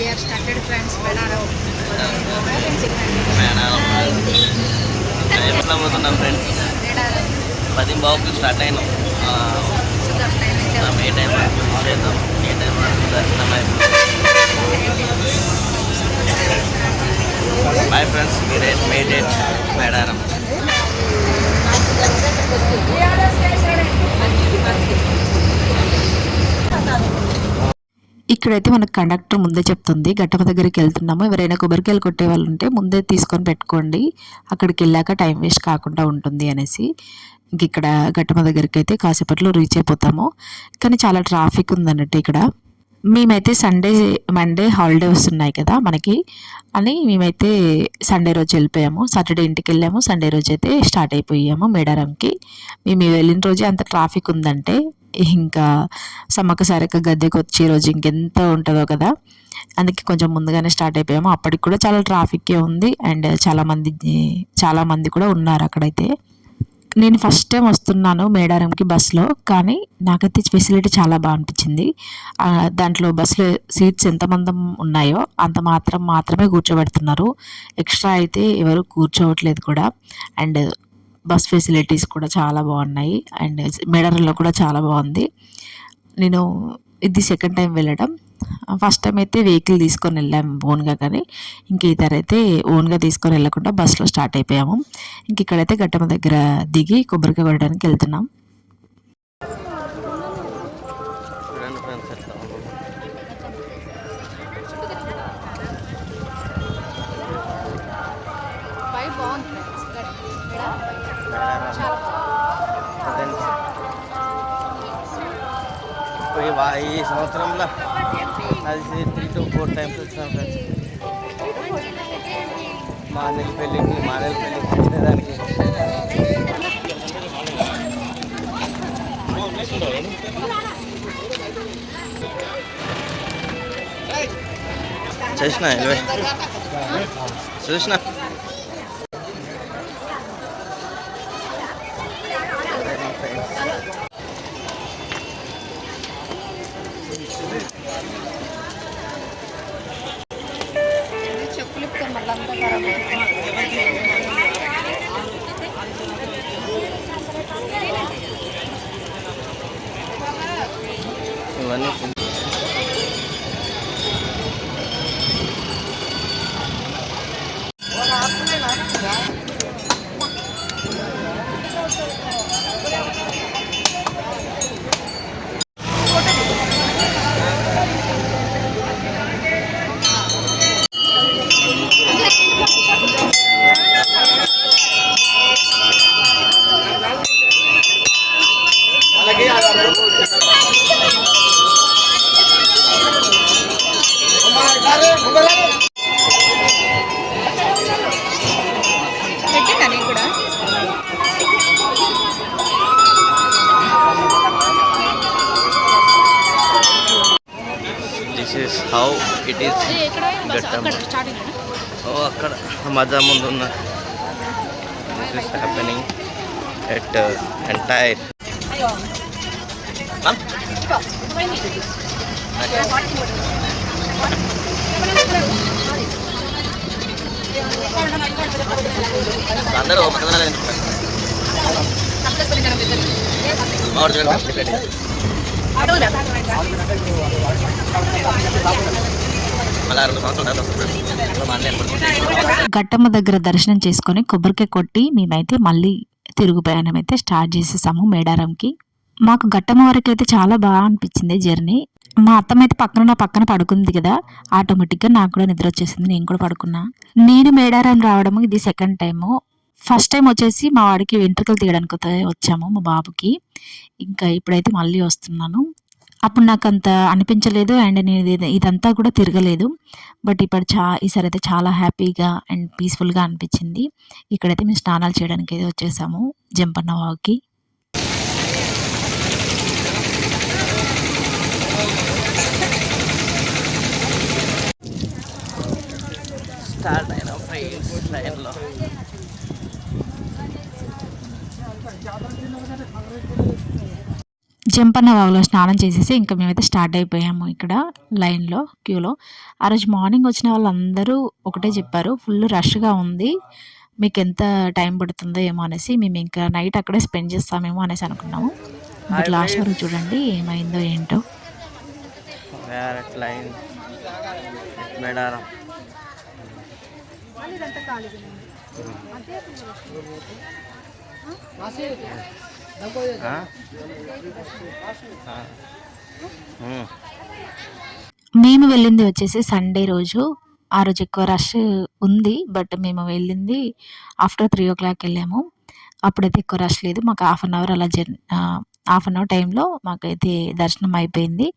We are started friends. ఎట్లా పోతున్నాం friends? 10:15 start అయినాం. ఏ టైం వరకు చేద్దాం, ఏ టైం వరకు దర్శనం అయిపోతుంది. బాయ్ ఫ్రెండ్స్, మీరే మేడేట్ మేడారం. ఇక్కడైతే మనకు కండక్టర్ ముందే చెప్తుంది ఘట్టమ దగ్గరికి వెళ్తున్నాము, ఎవరైనా కొబ్బరికాయలు కొట్టే వాళ్ళు ఉంటే ముందే తీసుకొని పెట్టుకోండి, అక్కడికి వెళ్ళాక టైం వేస్ట్ కాకుండా ఉంటుంది అనేసి. ఇంక ఇక్కడ ఘట్టమ దగ్గరికి అయితే కాసేపట్లో రీచ్ అయిపోతాము. కానీ చాలా ట్రాఫిక్ ఉందన్నట్టు ఇక్కడ. మేమైతే మండే హాలిడే వస్తున్నాయి కదా మనకి అని మేమైతే సండే రోజు వెళ్ళిపోయాము. సాటర్డే ఇంటికి వెళ్ళాము, సండే రోజు అయితే స్టార్ట్ అయిపోయాము మేడారంకి. మేము వెళ్ళిన రోజే అంత ట్రాఫిక్ ఉందంటే ఇంకా సమ్మక్క సారక్క గద్దెకి వచ్చే రోజు ఇంకెంత ఉంటుందో కదా, అందుకే కొంచెం ముందుగానే స్టార్ట్ అయిపోయాము. అప్పటికి కూడా చాలా ట్రాఫిక్కే ఉంది అండ్ చాలామంది కూడా ఉన్నారు అక్కడైతే. నేను ఫస్ట్ టైం వస్తున్నాను మేడారంకి బస్సులో, కానీ నాకైతే ఫెసిలిటీ చాలా బాగా అనిపించింది. దాంట్లో బస్సులో సీట్స్ ఎంతమంది ఉన్నాయో అంత మాత్రమే కూర్చోబెడుతున్నారు, ఎక్స్ట్రా అయితే ఎవరు కూర్చోవట్లేదు కూడా. అండ్ బస్ ఫెసిలిటీస్ కూడా చాలా బాగున్నాయి అండ్ మేడారంలో కూడా చాలా బాగుంది. నేను ఇది సెకండ్ టైం వెళ్ళడం. ఫస్ట్ టైం అయితే వెహికల్ తీసుకొని వెళ్ళాము ఓన్గా, కానీ ఇంక ఈసారైతే ఓన్గా తీసుకొని వెళ్ళకుండా బస్సులో స్టార్ట్ అయిపోయాము. ఇంక ఇక్కడైతే ఘట్టమ దగ్గర దిగి కొబ్బరికాయ కొట్టడానికి వెళ్తున్నాం. ఈ సంవత్సరంలో అది 3 to 4 times వచ్చాం ఫ్రెండ్స్. మా అన్నయ్య పెళ్ళికి వచ్చేదానికి. చూసిన ఇవన్నీ this is how it is ఘట్టం. అక్కడ మజా ముందు ఉన్న this is happening at entire. అందరూ ఘట్టమ్మ దగ్గర దర్శనం చేసుకొని కొబ్బరికాయ కొట్టి మేమైతే మళ్ళీ తిరుగు ప్రయాణం అయితే స్టార్ట్ చేసేసాము మేడారంకి. మాకు ఘట్టమ్మ వరకు అయితే చాలా బాగా అనిపించింది జర్నీ. మా అత్తమ్మ అయితే పక్కన పడుకుంది కదా, ఆటోమేటిక్గా నాకు కూడా నిద్ర వచ్చేసింది, నేను కూడా పడుకున్నా. నేను మేడారం రావడము ఇది సెకండ్ టైము. ఫస్ట్ టైం వచ్చేసి మా వాడికి వెంట్రుకలు తీయడానికి వచ్చాము మా బాబుకి. ఇంకా ఇప్పుడైతే మళ్ళీ వస్తున్నాను. అప్పుడు నాకు అంత అనిపించలేదు అండ్ నేను ఇదంతా కూడా తిరగలేదు. బట్ ఇప్పుడు ఈసారి అయితే చాలా హ్యాపీగా అండ్ పీస్ఫుల్గా అనిపించింది. ఇక్కడైతే మేము స్నానాలు చేయడానికి అయితే వచ్చేసాము జంపన్న వాగుకి. స్టార్ట్ అయినా ఫ్రెండ్స్ ట్రైన్లో. చెంపన్న వాగులో స్నానం చేసేసి ఇంకా మేమైతే స్టార్ట్ అయిపోయాము ఇక్కడ లైన్లో క్యూలో. ఆ రోజు మార్నింగ్ వచ్చిన వాళ్ళందరూ ఒకటే చెప్పారు, ఫుల్ రష్గా ఉంది, మీకు ఎంత టైం పడుతుందో ఏమో అనేసి. మేము ఇంకా నైట్ అక్కడే స్పెండ్ చేస్తామేమో అనేసి అనుకున్నాము. బట్ లాస్ట్ వరకు చూడండి ఏమైందో ఏంటో. లైన్ మేడారం మేము వెళ్ళింది వచ్చేసి సండే రోజు. ఆ రోజు ఎక్కువ రష్ ఉంది, బట్ మేము వెళ్ళింది ఆఫ్టర్ 3 o'clock వెళ్ళాము. అప్పుడైతే ఎక్కువ రష్ లేదు. మాకు హాఫ్ అన్ అవర్ టైంలో మాకైతే దర్శనం అయిపోయింది.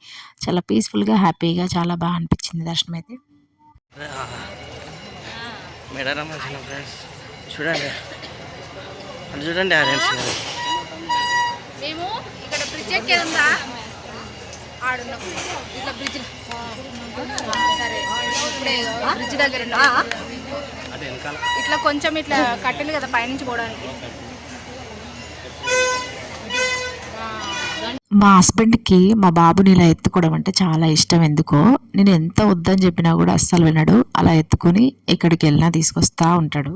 చాలా పీస్ఫుల్గా, హ్యాపీగా, చాలా బాగా అనిపించింది దర్శనం అయితే. మేడారం వచ్చిన ఫ్రెండ్స్ చూడండి, అది చూడండి ఆరెంజ్. మేము ఇక్కడ బ్రిడ్జ్ ఎక్కేదా ఆడున్నాం, ఇట్లా బ్రిడ్జ్ సరే ఇప్పుడే బ్రిడ్జ్ దగ్గర ఇట్లా కొంచెం ఇట్లా కట్టెలు కదా పైనుంచి పోవడానికి. మా హస్బెండ్కి మా బాబుని ఇలా ఎత్తుకోవడం అంటే చాలా ఇష్టం. ఎందుకో నేను ఎంత వద్దని చెప్పినా కూడా అస్సలు వినడు. అలా ఎత్తుకొని ఎక్కడికి వెళ్ళినా తీసుకొస్తా ఉంటాడు.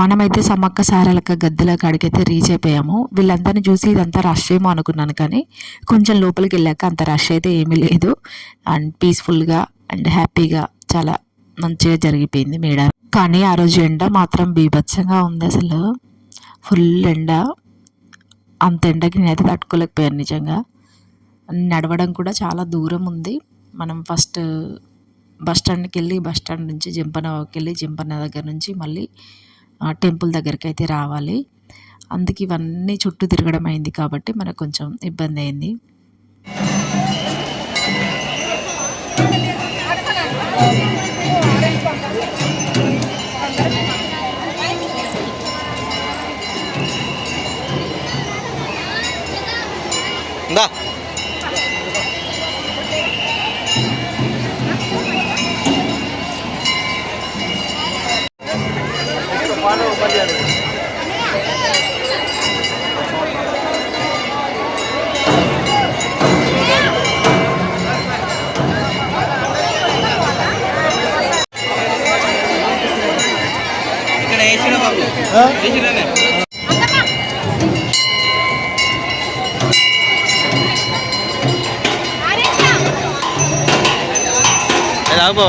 మనమైతే సమ్మక్క సారలక్క గద్దెల కాడికైతే రీచ్ అయిపోయాము. వీళ్ళందరినీ చూసి ఇదంతా రష్ ఏమో అనుకున్నాను, కానీ కొంచెం లోపలికి వెళ్ళాక అంత రష్ అయితే ఏమీ లేదు. అండ్ పీస్ఫుల్గా అండ్ హ్యాపీగా చాలా మంచిగా జరిగిపోయింది మేడారం. కానీ ఆ రోజు ఎండ మాత్రం బీభత్సంగా ఉంది. అసలు ఫుల్ ఎండ. అంత ఎండకి నేనైతే తట్టుకోలేకపోయాను నిజంగా. నడవడం కూడా చాలా దూరం ఉంది. మనం ఫస్ట్ బస్ స్టాండ్కి వెళ్ళి, బస్ స్టాండ్ నుంచి జంపన్నకి వెళ్ళి, జంపన్న దగ్గర నుంచి మళ్ళీ టెంపుల్ దగ్గరికి అయితే రావాలి. అందుకే ఇవన్నీ చుట్టూ తిరగడం అయింది కాబట్టి మనకు కొంచెం ఇబ్బంది అయింది. రాబో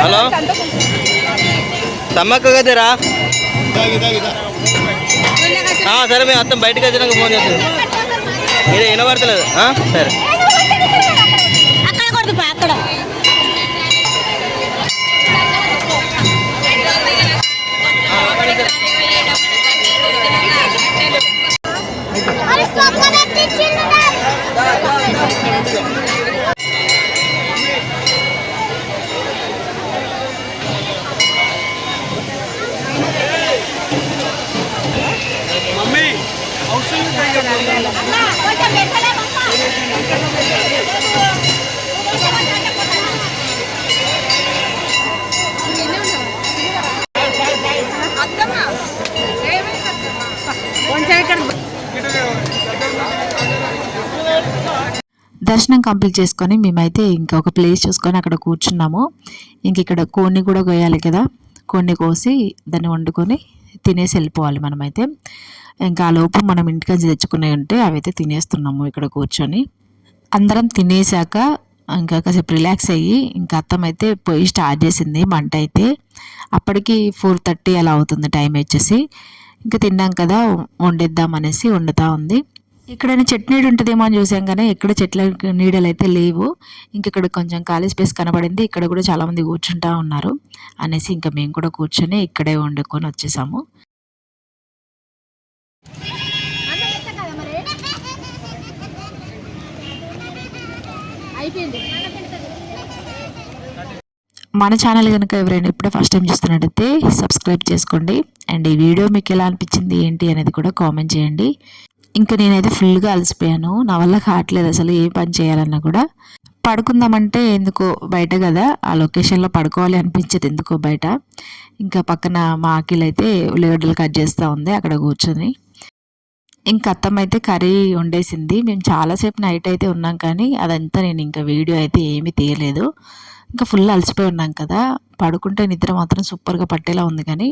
హలో సమ్మక్క కదరా? సరే మేము అత్తం బయటకు వచ్చినాక ఫోన్ చేస్తాను. మీరే వినబడతలేదు. సరే దర్శనం కంప్లీట్ చేసుకొని మేమైతే ఇంకా ఒక ప్లేస్ చూసుకొని అక్కడ కూర్చున్నాము. ఇంక ఇక్కడ కోడిని కూడా కోయాలి కదా, కోడిని కోసి దాన్ని వండుకొని తినేసి వెళ్ళిపోవాలి మనమైతే. ఇంకా ఆ లోపు మనం ఇంటికి తెచ్చుకునేవి ఉంటే అవైతే తినేస్తున్నాము ఇక్కడ కూర్చొని. అందరం తినేసాక ఇంకా కాసేపు రిలాక్స్ అయ్యి ఇంకా అత్తమైతే పొయ్యి స్టార్ట్ చేసింది మంట అయితే. అప్పటికి 4:30 అలా అవుతుంది టైం వచ్చేసి. ఇంకా తిన్నాం కదా వండేద్దాం అనేసి వండుతూ ఉంది. ఇక్కడైనా చెట్టు నీడ ఉంటుందేమో అని చూసాం, కానీ ఎక్కడ చెట్ల నీడలు అయితే లేవు. ఇంక ఇక్కడ కొంచెం ఖాళీ స్పేస్ కనబడింది, ఇక్కడ కూడా చాలామంది కూర్చుంటా ఉన్నారు అనేసి ఇంకా మేము కూడా కూర్చొని ఇక్కడే వండుకొని వచ్చేసాము. అయిపోయింది. మన ఛానల్ కనుక ఎవరైనా ఇప్పుడే ఫస్ట్ టైం చూస్తున్నట్టయితే సబ్స్క్రైబ్ చేసుకోండి. అండ్ ఈ వీడియో మీకు ఎలా అనిపించింది ఏంటి అనేది కూడా కామెంట్ చేయండి. ఇంకా నేనైతే ఫుల్గా అలసిపోయాను, నా వల్ల కావట్లేదు అసలు ఏ పని చేయాలన్నా కూడా. పడుకుందామంటే ఎందుకో బయట కదా, ఆ లొకేషన్లో పడుకోవాలి అనిపించేది ఎందుకో బయట. ఇంకా పక్కన మా అఖిల్ అయితే ఉల్లిగడ్డలు కట్ చేస్తూ ఉంది అక్కడ కూర్చొని. ఇంకా అత్తమ్మ అయితే కర్రీ వండేసింది. మేము చాలాసేపు నైట్ అయితే ఉన్నాం, కానీ అదంతా నేను ఇంకా వీడియో అయితే ఏమీ తీయలేదు. ఇంకా ఫుల్ అలసిపోయి ఉన్నాం కదా, పడుకుంటే నిద్ర మాత్రం సూపర్గా పట్టేలా ఉంది, కానీ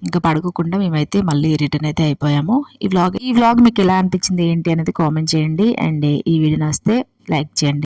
ఇంకా పడుకోకుండా మేమైతే మళ్ళీ రిటర్న్ అయితే అయిపోయాము. ఈ వ్లాగ్ మీకు ఎలా అనిపించింది ఏంటి అనేది కామెంట్ చేయండి. అండ్ ఈ వీడియో నచ్చితే లైక్ చేయండి.